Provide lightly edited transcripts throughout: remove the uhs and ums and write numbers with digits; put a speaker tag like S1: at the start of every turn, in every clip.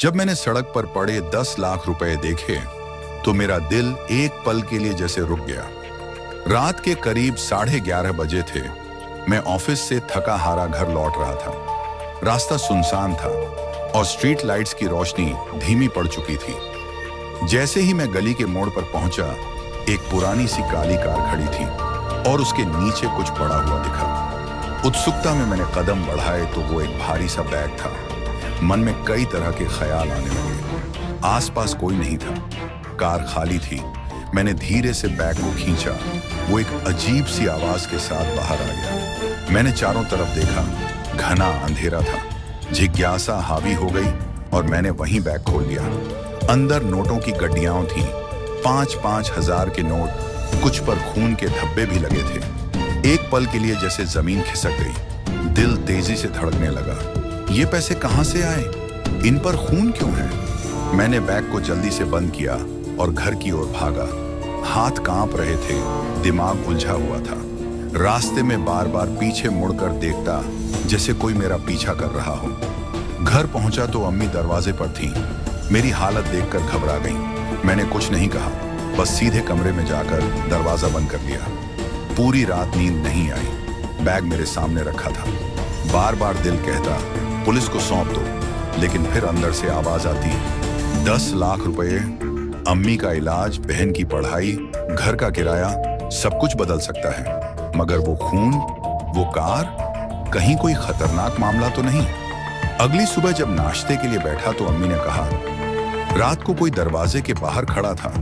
S1: जब मैंने सड़क पर पड़े 10 लाख रुपए देखे तो मेरा दिल एक पल के लिए जैसे रुक गया। रात के करीब 11:30 बजे थे। मैं ऑफिस से थका हारा घर लौट रहा था। रास्ता सुनसान था और स्ट्रीट लाइट्स की रोशनी धीमी पड़ चुकी थी। जैसे ही मैं गली के मोड़ पर पहुंचा, एक पुरानी सी काली कार खड़ी थी और उसके नीचे कुछ पड़ा हुआ दिखा। उत्सुकता में मैंने कदम बढ़ाए तो वो एक भारी सा बैग था। मन में कई तरह के ख्याल आने लगे। आसपास कोई नहीं था, कार खाली थी। मैंने धीरे से बैग को खींचा। वो एक अजीब सी आवाज के साथ बाहर आ गया। मैंने चारों तरफ देखा, घना अंधेरा था। जिज्ञासा हावी हो गई और मैंने वहीं बैग खोल लिया। अंदर नोटों की गड्डियां थीं, 5-5 हजार के नोट, कुछ पर खून के धब्बे भी लगे थे। एक पल के लिए जैसे जमीन खिसक गई। दिल तेजी से धड़कने लगा। ये पैसे कहां से आए? इन पर खून क्यों है? मैंने बैग को जल्दी से बंद किया और घर की ओर भागा। हाथ कांप रहे थे, दिमाग उलझा हुआ था। रास्ते में बार बार पीछे मुड़कर देखता, जैसे कोई मेरा पीछा कर रहा हो। घर पहुंचा तो अम्मी दरवाजे पर थीं। मेरी हालत देखकर घबरा गई। मैंने कुछ नहीं कहा, बस सीधे कमरे में जाकर दरवाजा बंद कर लिया। पूरी रात नींद नहीं आई। बैग मेरे सामने रखा था। बार बार दिल कहता, पुलिस को सौंप दो, लेकिन फिर अंदर से आवाज आती, 10 लाख रुपए, अम्मी का इलाज, बहन की पढ़ाई, घर का किराया, सब कुछ बदल सकता है, मगर वो खून, वो कार, कहीं कोई खतरनाक मामला तो नहीं? अगली सुबह जब नाश्ते के लिए बैठा तो अम्मी ने कहा, रात को कोई दरवाजे के बाहर खड़ा था,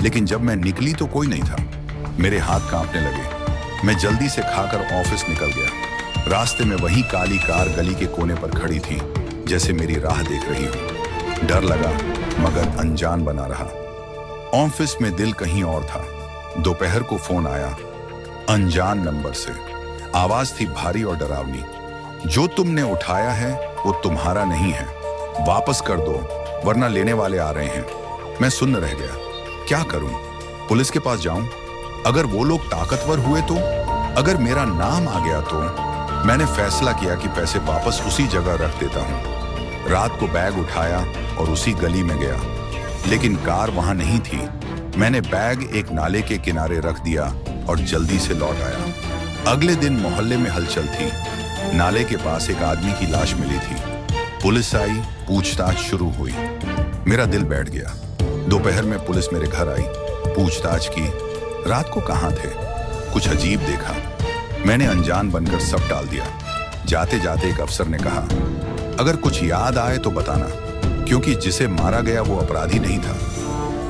S1: लेकिन जब मैं निकली तो कोई नहीं था। मेरे हाथ कांपने लगे। मैं जल्दी से खाकर ऑफिस निकल गया। रास्ते में वही काली कार गली के कोने पर खड़ी थी, जैसे मेरी राह देख रही हो। डर लगा, मगर अनजान बना रहा। ऑफिस में दिल कहीं और था। दोपहर को फोन आया, अनजान नंबर से। आवाज थी भारी और डरावनी, जो तुमने उठाया है वो तुम्हारा नहीं है, वापस कर दो वरना लेने वाले आ रहे हैं। मैं सुन्न रह गया। क्या करूं? पुलिस के पास जाऊं? अगर वो लोग ताकतवर हुए तो? अगर मेरा नाम आ गया तो? मैंने फैसला किया कि पैसे वापस उसी जगह रख देता हूं। रात को बैग उठाया और उसी गली में गया, लेकिन कार वहां नहीं थी। मैंने बैग एक नाले के किनारे रख दिया और जल्दी से लौट आया। अगले दिन मोहल्ले में हलचल थी। नाले के पास एक आदमी की लाश मिली थी। पुलिस आई, पूछताछ शुरू हुई। मेरा दिल बैठ गया। दोपहर में पुलिस मेरे घर आई, पूछताछ की। रात को कहां थे? कुछ अजीब देखा। मैंने अनजान बनकर सब टाल दिया। जाते जाते एक अफसर ने कहा, अगर कुछ याद आए तो बताना, क्योंकि जिसे मारा गया वो अपराधी नहीं था।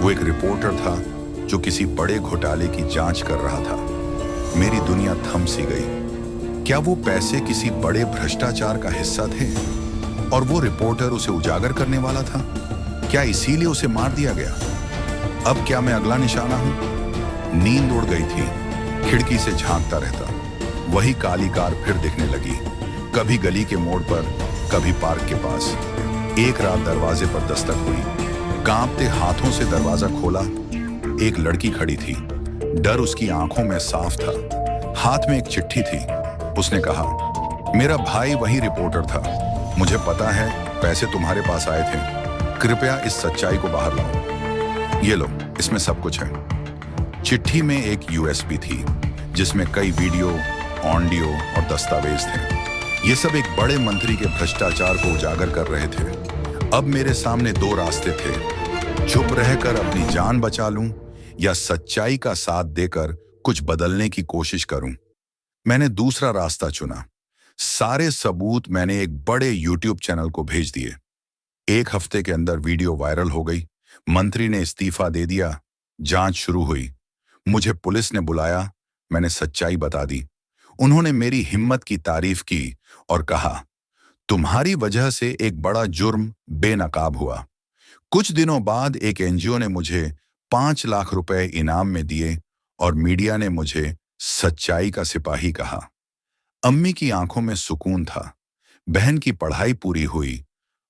S1: वो एक रिपोर्टर था जो किसी बड़े घोटाले की जांच कर रहा था। मेरी दुनिया थम सी गई। क्या वो पैसे किसी बड़े भ्रष्टाचार का हिस्सा थे और वो रिपोर्टर उसे उजागर करने वाला था? क्या इसीलिए उसे मार दिया गया? अब क्या मैं अगला निशाना हूं? नींद उड़ गई थी। खिड़की से झांकता रहता। वही काली कार फिर दिखने लगी, कभी गली के मोड़ पर, कभी पार्क के पास। एक रात दरवाजे पर दस्तक हुई। कांपते हाथों से दरवाजा खोला। एक लड़की खड़ी थी। डर उसकी आंखों में साफ था। हाथ में एक चिट्ठी थी। उसने कहा, मेरा भाई वही रिपोर्टर था। मुझे पता है पैसे तुम्हारे पास आए थे। कृपया इस सच्चाई को बाहर लाओ। ये लो, इसमें सब कुछ है। चिट्ठी में एक यूएसबी थी, जिसमें कई वीडियो, ऑडियो और दस्तावेज थे। ये सब एक बड़े मंत्री के भ्रष्टाचार को उजागर कर रहे थे। अब मेरे सामने दो रास्ते थे, चुप रहकर अपनी जान बचा लूं या सच्चाई का साथ देकर कुछ बदलने की कोशिश करूं। मैंने दूसरा रास्ता चुना। सारे सबूत मैंने एक बड़े यूट्यूब चैनल को भेज दिए। एक हफ्ते के अंदर वीडियो वायरल हो गई। मंत्री ने इस्तीफा दे दिया। जांच शुरू हुई। मुझे पुलिस ने बुलाया। मैंने सच्चाई बता दी। उन्होंने मेरी हिम्मत की तारीफ की और कहा, तुम्हारी वजह से एक बड़ा जुर्म बेनकाब हुआ। कुछ दिनों बाद एक एनजीओ ने मुझे 5 लाख रुपए इनाम में दिए और मीडिया ने मुझे सच्चाई का सिपाही कहा। अम्मी की आंखों में सुकून था। बहन की पढ़ाई पूरी हुई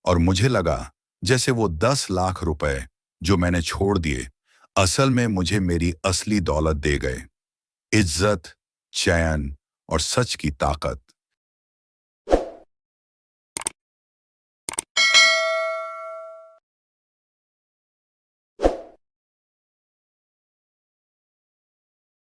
S1: और मुझे लगा जैसे वो 10 लाख रुपए जो मैंने छोड़ दिए, असल में मुझे मेरी असली दौलत दे गए। इज्जत, चैन और सच की ताकत।